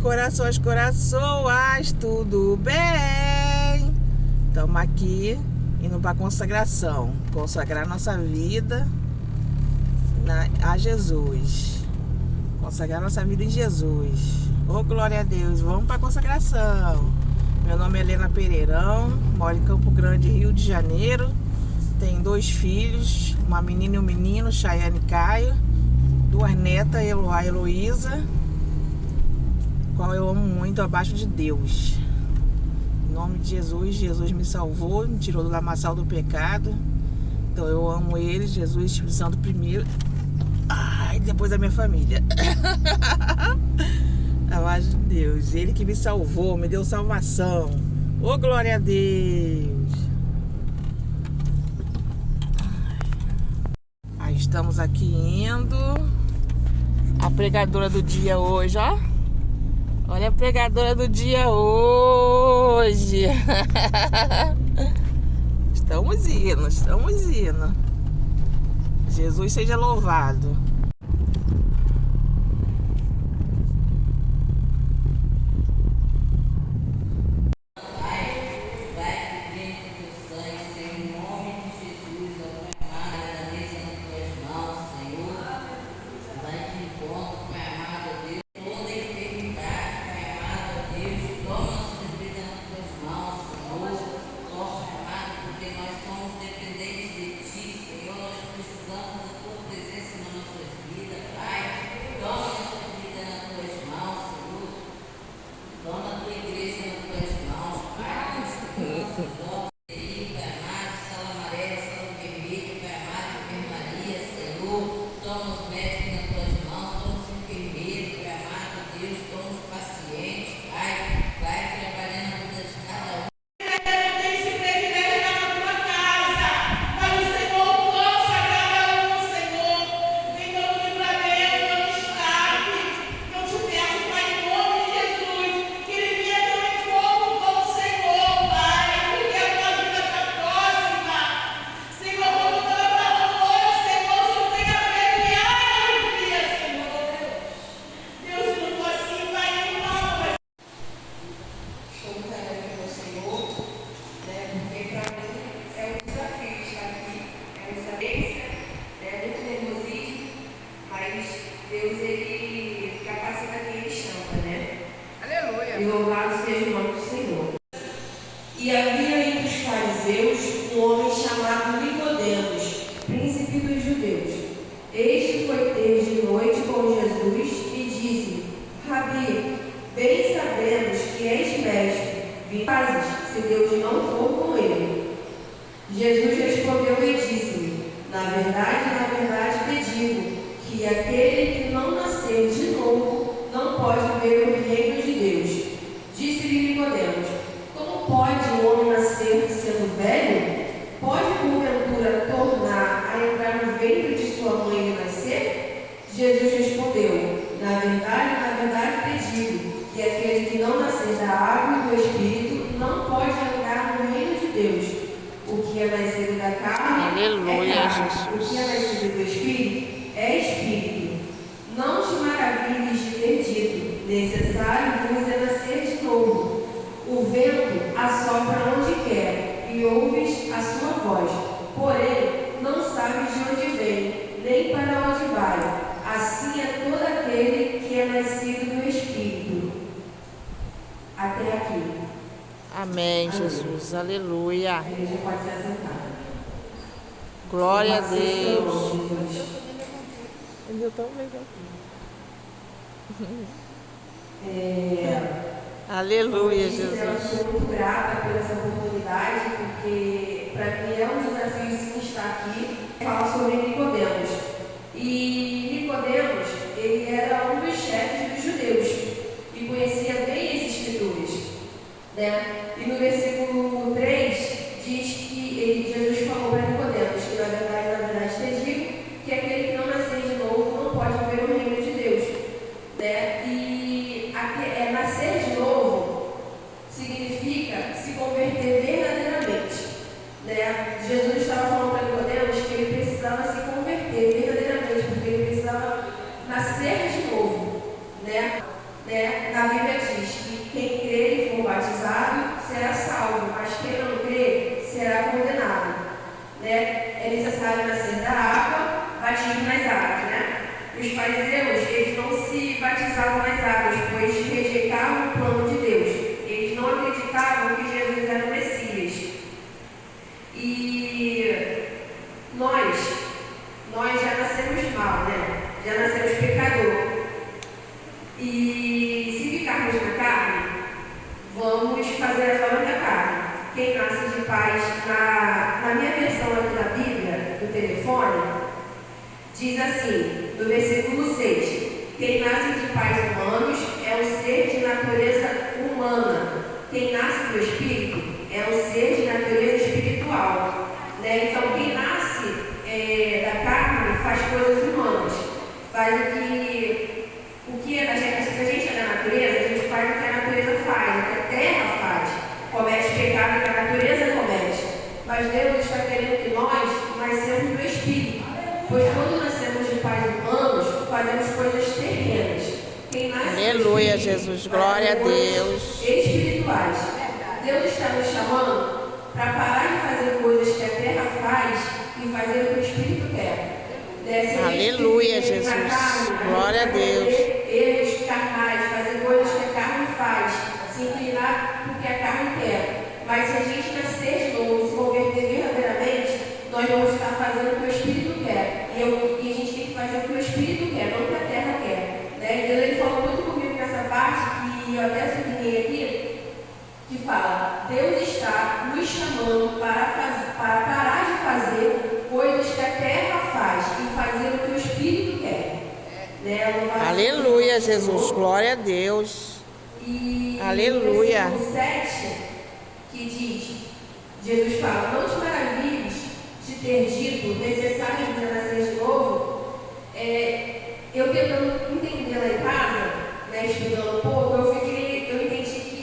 corações, tudo bem? Estamos aqui indo para consagração, consagrar nossa vida a Jesus, consagrar nossa vida em Jesus. Oh, glória a Deus, vamos para consagração. Meu nome é Helena Pereirão, moro em Campo Grande, Rio de Janeiro. Tenho 2 filhos, uma menina e um menino, Chayane e Caio, 2 netas, Eloá e Heloísa, qual eu amo muito, abaixo de Deus. Em nome de Jesus, Jesus me salvou, me tirou do lamaçal do pecado. Então eu amo ele, Jesus, Espírito Santo primeiro, e depois a minha família. Abaixo de Deus, ele que me salvou, me deu salvação. Oh, glória a Deus. Aí estamos aqui indo. A pregadora do dia hoje, ó. Olha a pregadora do dia hoje. Estamos indo. Jesus seja louvado. Deus, ele capacita quem ele chama, né? Aleluia. E louvado seja o nome do Senhor. E havia entre os fariseus um homem chamado Nicodemos, príncipe dos judeus. Este foi ter de noite com Jesus e disse: Rabi, bem sabemos que és mestre, fazes, se Deus não for com ele. Jesus respondeu e disse-lhe: na verdade te digo, que aquele que não nasceu de novo não pode ver o reino de Deus. Disse-lhe Nicodemos: como pode o homem nascer sendo velho? Pode porventura tornar a entrar no ventre de sua mãe e nascer? Jesus respondeu: na verdade te digo, que aquele que não nascer da água e do Espírito não pode entrar no reino de Deus. O que é nascido da carne é carne, o que é nascido do Espírito é Espírito. Não te maravilhes de ter dito: necessário vos é nascer de novo. O vento assopra onde quer, e ouves a sua voz, porém não sabes de onde vem, nem para onde vai. Assim é todo aquele que é nascido do Espírito. Até aqui. Amém, Jesus. Aleluia. A igreja pode se assentar. Glória a Deus. Ele deu tão legal. Aleluia, Jesus. Eu estou muito grata por essa oportunidade, porque para mim é um desafio sim estar aqui e falar sobre Nicodemos. E Nicodemos, ele era um dos chefes dos judeus e conhecia bem as escrituras, né? E no versículo 3 diz que Jesus falou para Nicodemos que na verdade te digo, que aquele que não nascer de novo não pode ver o reino de Deus, né? E nascer de novo significa se converter verdadeiramente, né? Jesus estava falando para Nicodemos que ele precisava se converter verdadeiramente, porque ele precisava nascer de novo, né? né? Na Bíblia diz que quem crer e for batizado será salvo, mas quem não crer será condenado, né? É necessário nascer da água, batismo nas águas, né? Os fariseus, eles não se batizavam nas águas, pois rejeitavam o plano de Deus. Eles não acreditavam que Jesus era o Messias. E nós já nascemos mal, né? Já nascemos pecador. E se ficarmos na carne, vamos fazer as obras da carne. Quem nasce de pais, na minha versão aqui da Bíblia, do telefone, diz assim, no versículo 6, quem nasce de pais humanos é um ser de natureza humana. Quem nasce do Espírito é um ser de natureza espiritual. Né? Então, quem nasce da carne faz coisas humanas. Faz o que a gente, se a gente é da natureza, a gente faz o que a natureza faz, o que a terra faz. Comete pecado que a natureza comete. Mas Deus está querendo que nós nascemos do Espírito. Pois quando nascemos de pais humanos, fazemos coisas terrenas. Quem nasce Aleluia, Jesus, glória a Deus. Espirituais. Deus está nos chamando para parar de fazer coisas que a terra faz e fazer o que o Espírito quer. Aleluia, Jesus, glória a Deus. Erros carnais, fazer coisas que a carne faz, se inclinar porque a carne quer. Mas se a gente nascer de novo, se converter verdadeiramente, nós vamos estar fazendo o que o Espírito quer. E a gente tem que fazer o que o Espírito quer, não o que a terra quer. Né? Deus ele falou muito comigo nessa parte, que eu até sublinhei aqui, que fala, Deus está nos chamando para parar de fazer coisas que a terra faz e fazer o que o Espírito quer. Né? Aleluia, Jesus, glória a Deus. E aleluia. No 7, que diz, Jesus fala, não te maravilhes de ter dito, necessário de nascer de novo. Eu tentando entender lá em casa, né, estudando um pouco, eu entendi que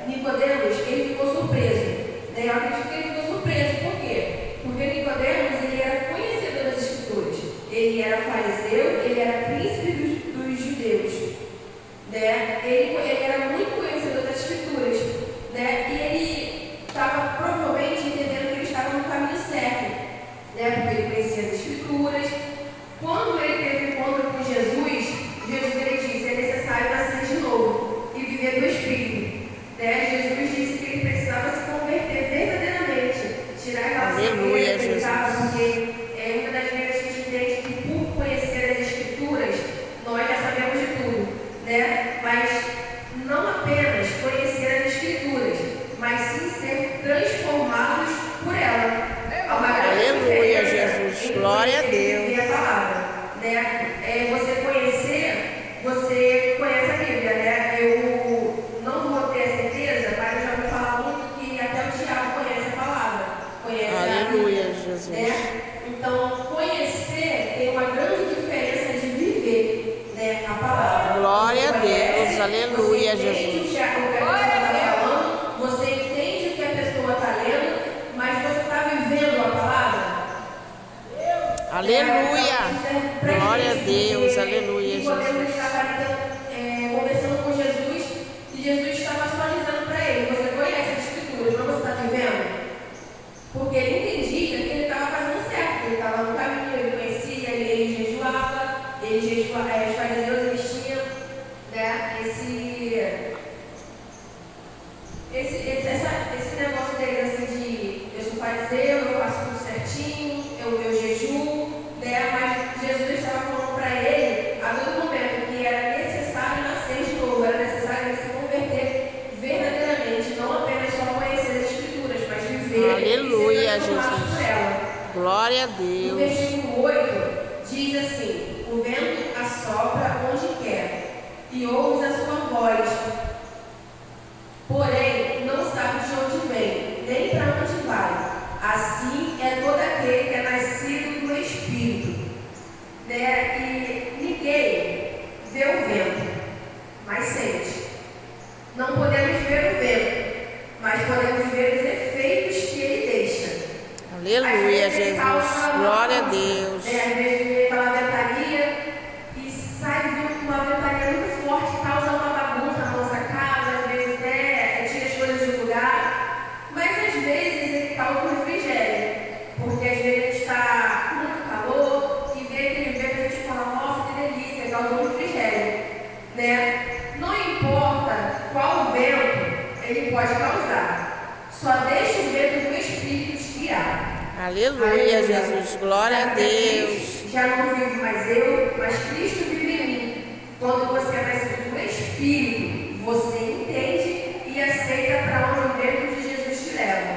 Nicodemos, ele ficou surpreso. Né? Eu acredito que ele ficou surpreso. Por quê? Porque Nicodemos, ele era conhecedor das Escrituras. Ele era fariseu, ele era príncipe dos judeus. Né? Ele era muito conhecedor das Escrituras. Né? E ele estava provavelmente entendendo que ele estava no caminho certo. Né? Porque ele conhecia as Escrituras. Quando ele teve encontro com Jesus ele disse, é necessário nascer de novo e viver do Espírito. Né? Jesus disse que ele precisava se converter verdadeiramente, tirar aquela cegueira que ele estava, porque uma das vezes que a gente entende que por conhecer as Escrituras, nós já sabemos de tudo. Né? Mas não apenas conhecer as Escrituras, mas sim ser transformados por ela. Aleluia, Jesus, glória a Deus. E a palavra, né? Você conhece a Bíblia, né? Eu não vou ter a certeza, mas eu já vou falar muito que até o Tiago conhece a palavra. Conhece aleluia, a Bíblia, Jesus. Né? Então, conhecer tem uma grande diferença de viver, né? A palavra. Glória a Deus, aleluia, Jesus. Você entende o que a pessoa está lendo, mas você está vivendo a palavra? Aleluia. Glória a Deus, aleluia, Jesus. Podemos estar conversando com Jesus e Jesus estava só dizendo para ele, você conhece as Escrituras, não você está vivendo? Porque ele entendia que ele estava fazendo certo, ele estava no caminho, ele conhecia, ele jejuava, os fariseus eles tinham, né, esse negócio deles assim de eu sou fariseu, eu faço tudo certinho, eu jejuo, né? Mas Jesus estava falando para ele a todo momento que era necessário nascer de novo, era necessário ele se converter verdadeiramente, não apenas só conhecer as Escrituras, mas viver. Aleluia, Jesus. Glória a Deus. No versículo 8 diz assim: o vento assopra onde quer e ouves a sua voz, porém não sabe de onde vem, nem para onde vai. Assim é todo aquele que é nascido do Espírito. Né? E ninguém vê o vento, mas sente. Não podemos ver o vento, mas podemos ver os efeitos que ele deixa. Aleluia, Jesus. Glória a Deus. Às vezes vem pela ventania e sai uma ventania ele pode causar. Só deixa o vento do Espírito te guiar. Aleluia, Jesus. Glória a Deus. Já não vivo mais eu, mas Cristo vive em mim. Quando você é nascido do Espírito, você entende e aceita para onde o vento de Jesus te leva.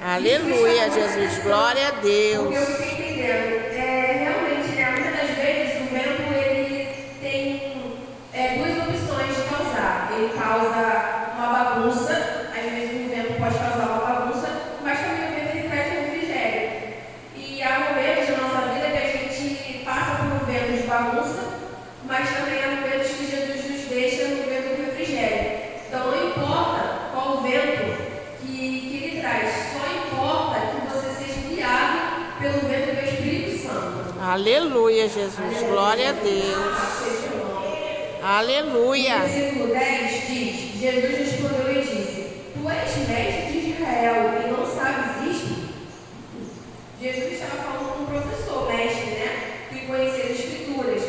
Aleluia, Jesus. Glória a Deus. Porque eu fiquei entendendo. Realmente, né, muitas das vezes o vento ele tem duas opções de causar. Ele causa uma bagunça, às vezes o vento pode causar uma bagunça, mas também o vento ele traz refrigério. E há momentos na nossa vida que a gente passa por um vento de bagunça, mas também há momentos que Jesus nos deixa no vento do refrigério. Então não importa qual o vento que ele traz, só importa que você seja guiado pelo vento do Espírito Santo. Aleluia, Jesus. Glória a Deus. Aleluia. No versículo 10 diz: Jesus respondeu e disse: Tu és mestre de Israel e não sabes isto? Jesus estava falando com um professor, mestre, né? Que conhecia as Escrituras.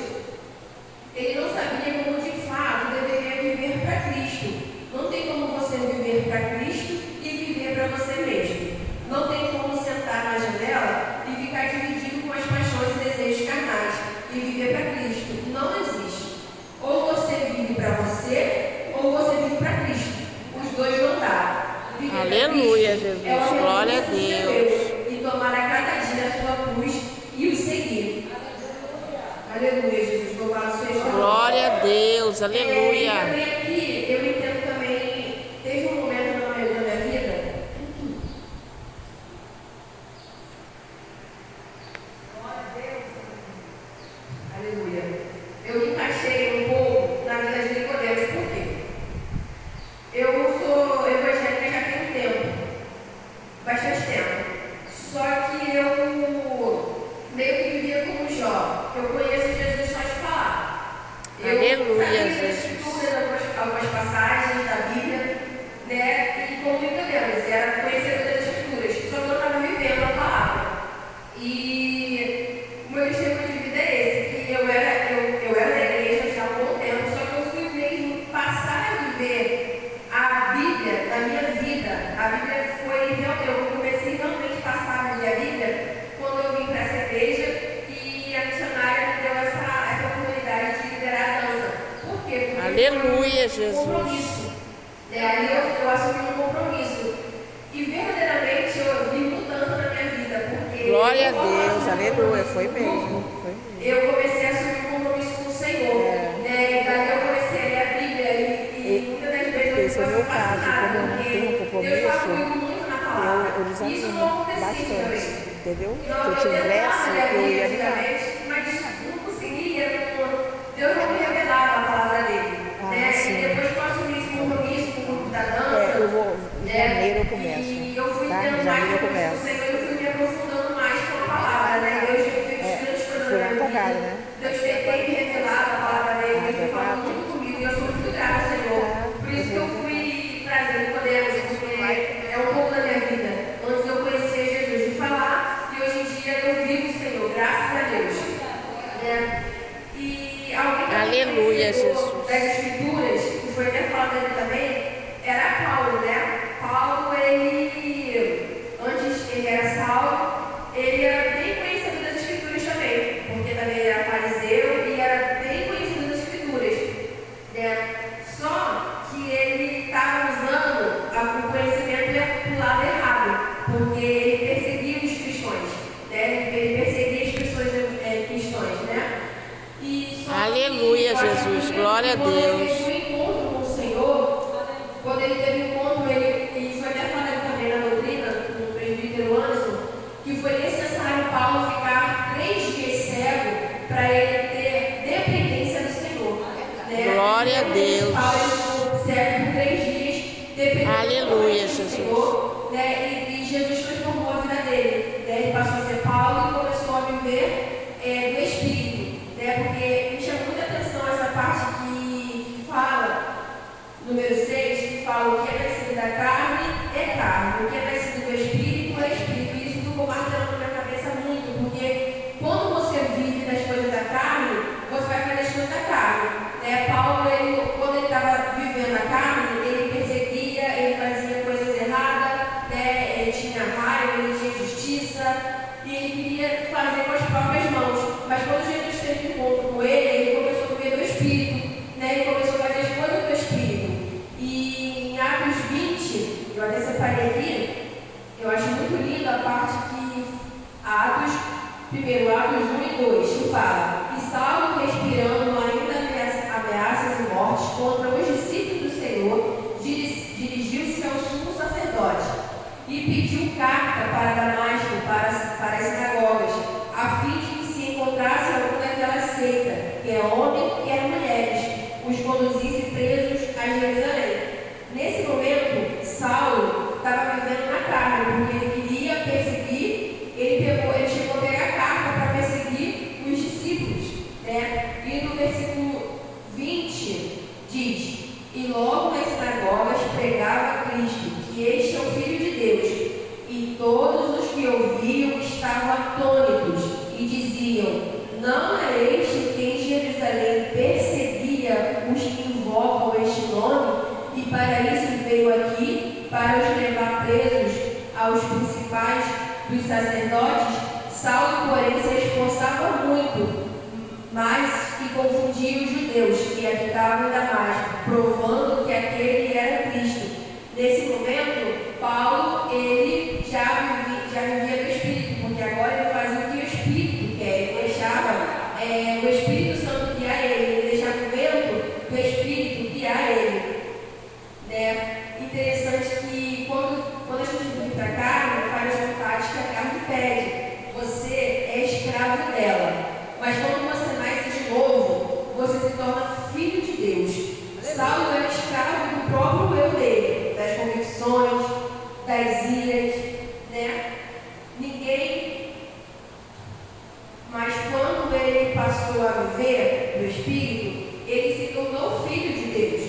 Ele não sabia como de fato deveria viver para Cristo. Não tem como você viver para Cristo e viver para você mesmo. Não tem como sentar na janela e ficar dividido com as paixões e desejos carnais e viver para Cristo. Não existe. Ou você vive para você, ou você vive para Cristo. Os dois não dá. Viver Aleluia, Jesus. Glória a Deus. E tomar a cada dia a sua cruz e o seguir. Aleluia, Jesus. Louvado seja o nome. Glória a Deus. Aleluia. E também aqui, eu entendo também, teve um momento na minha vida. Glória a Deus. Aleluia. Eu me encaixei um pouco na vida de Nicodemos. Por quê? Eu sou evangélica já tem um tempo, bastante tempo. Só que eu meio que vivia como Jó. Eu conheço Jesus só de falar. Aleluia, sabia das Jesus. Escrituras, algumas passagens da Bíblia, né? E como Nicodemos, era conhecedor das Escrituras. Só que eu estava vivendo a palavra. E o meu testemunho de vida é esse, que eu era da igreja já há um bom tempo, só que eu fui mesmo passar a viver a Bíblia na minha vida. A Bíblia eu comecei realmente a passar a viver a Bíblia quando eu vim para essa igreja e a missionária me deu essa oportunidade de liderar a dança. Por quê? Porque Aleluia, foi um Jesus. compromisso. Aí eu assumi um compromisso. E verdadeiramente eu vi mudança na minha vida. Porque Glória a Deus. Aleluia. Foi mesmo. eu comecei a assumir um compromisso com o Senhor. Daí eu comecei a ler a Bíblia e muitas das vezes Esse é o meu caso. Como eu não tenho um porque Deus fala compromisso, comigo muito na palavra. eu Isso não desanimo acontecia bastante. também. Entendeu? Então, Se eu tivesse, eu ia ligar. mas não conseguia, Deus não me revelava a palavra dele. Sim. E depois que eu assumi esse compromisso com o grupo da dança, Eu vou, em janeiro eu começo. e eu fui Tá? Em tendo mais janeiro eu com o começo. Senhor, eu fui me aprofundando mais com a palavra, né? Deus já fez grandes coisas Foi na muito minha tocado, vida. né? Deus tem me revelado a palavra dele, Deus tem falado muito comigo e eu sou muito grata ao Senhor. Por isso que eu fui trazendo Nicodemos, porque é um pouco da minha vida. Antes eu conhecia Jesus de falar e hoje em dia eu vivo o Senhor, graças a Deus. E alguém que Aleluia, Jesus. das Escrituras, que foi até falado dele também, era Paulo, né? Paulo, antes ele era Saulo, ele era bem conhecido das Escrituras também, porque também ele era fariseu e era bem conhecido das Escrituras, né? Só que ele estava usando o conhecimento para o lado errado, porque ele perseguia os cristãos, né? Ele perseguia as pessoas cristãs, né? Aleluia, Jesus. Glória a Deus. Quando ele teve um encontro com o Senhor, quando ele teve um encontro, ele foi até falado também na doutrina, no presbítero Anderson, que foi necessário Paulo ficar 3 dias cego para ele ter dependência do Senhor. Né? Glória a Deus. Paulo ficou cego por 3 dias, dependendo Aleluia, do Jesus. Senhor, né? E Jesus transformou a vida dele. Né? Ele passou a ser Paulo e começou a viver do Espírito. Porque me chamou muita atenção essa parte que fala, número 6, que fala o que é nascido da carne é carne, o que é nascido do Espírito é Espírito. E isso ficou marcando na minha cabeça muito, porque quando você vive das coisas da carne, você vai fazer as coisas da carne. Paulo, quando ele estava vivendo a carne, ele perseguia, ele fazia diz: e logo nas sinagogas pregava Cristo, que este é o Filho de Deus. E todos os que ouviam estavam atônitos e diziam: não é este quem em Jerusalém perseguia os que invocam este nome? E para isso veio aqui, para os levar presos aos principais dos sacerdotes. Saulo, porém, se esforçava muito, mas que confundia os judeus que habitavam em Damasco, provando que aquele era Cristo. Nesse momento, Paulo, ele já vivia do Espírito, porque agora ele fazia o que o Espírito quer. Ele deixava o Espírito Santo guiar ele deixava o vento do Espírito guiar ele. Interessante que quando a gente vive para a carne, faz as vontades que a carne pede. Você é escravo dela. Mas quando você nasce de novo, você se torna filho de Deus. Saulo era escravo do próprio eu dele, das convicções, das iras, Mas quando ele passou a viver no Espírito, ele se tornou filho de Deus.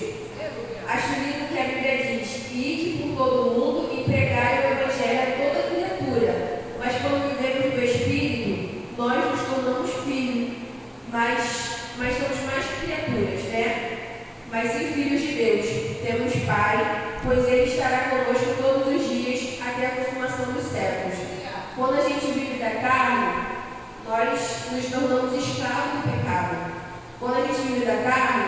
Acho lindo que a Bíblia diz: ide por todo mundo e pregai o Evangelho a toda criatura. Mas quando vivemos no Espírito, nós nos tornamos filhos, mas somos mais criaturas, Mas sim filhos de Deus. Temos Pai, pois Ele estará conosco todos os dias até a consumação dos séculos. Quando a gente vive da carne, nós nos tornamos escravos do pecado. Quando a gente vive da carne,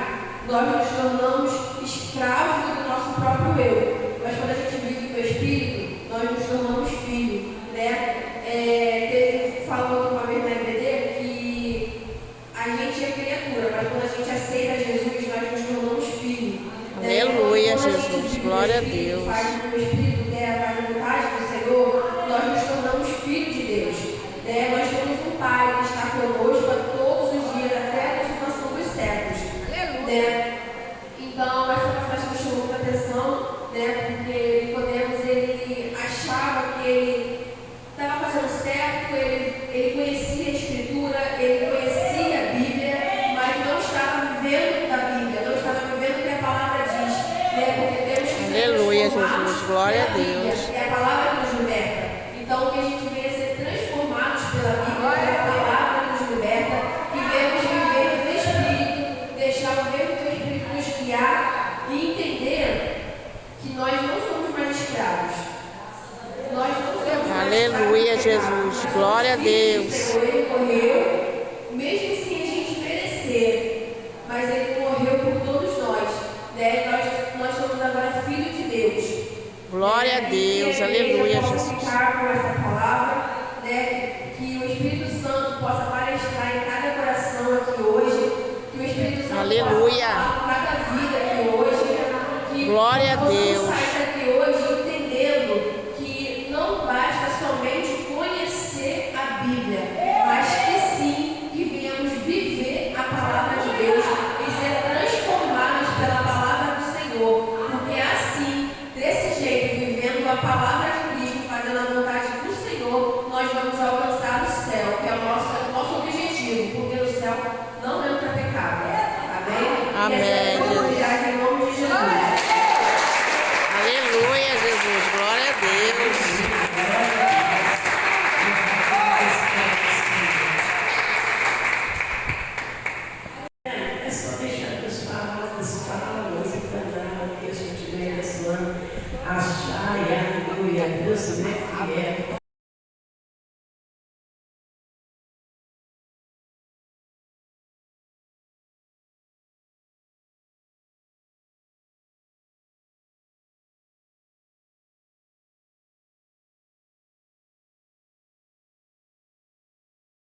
nós nos tornamos escravos do nosso próprio eu. Mas quando a gente vive do Espírito, nós nos tornamos filhos, Falou uma vez na EBD que a gente é criatura, mas quando a gente aceita Jesus, nós nos tornamos filhos. Aleluia, Jesus, glória a Deus. Faz o Espírito, faz a vontade do Senhor, nós nos tornamos filhos de Deus. Nós temos um Pai que está conosco todos os dias, até a consumação dos séculos. Então, essa passagem me chamou muita atenção, porque Nicodemos, ele achava que ele estava fazendo certo, ele conhecia a Escritura, ele conhecia a Bíblia, mas não estava vivendo da Bíblia, não estava vivendo o que a palavra diz. Porque temos que ser Aleluia, Jesus, glória a Deus. É a palavra que nos liberta. Então, o que a gente vê é ser transformados pela Bíblia, é a palavra que nos liberta, que devemos viver no Espírito, deixar o mesmo do Espírito nos guiar e entender que nós não somos mais escravos. Nós não somos mais Aleluia, escravos. Jesus, glória a Deus. Ele morreu, mesmo sem a gente merecer, mas Ele morreu por todos nós. Nós somos agora filhos de Deus. Glória a Deus, aleluia, Jesus. Ficar com essa palavra, que o Espírito Santo possa palestrar em cada coração aqui hoje, que o Espírito Santo aleluia. possa falar cada vida aqui hoje, que glória a Deus. sair daqui hoje entendendo que não basta somente conhecer a Bíblia, mas que sim, que venhamos viver a palavra de Deus e ser transformados pela palavra do Senhor, porque assim, desse jeito, vivendo a palavra de Cristo, fazendo a vontade do Senhor, nós vamos alcançar o céu, que é o nosso objetivo, porque o céu não é para pecado. Amém? Amém. E essa é a oportunidade em nome de Jesus. Aleluia, Jesus, glória a Deus. É só deixar Deus falar, e cantar o texto de meia semana, achar e aleluia, Deus é fiel.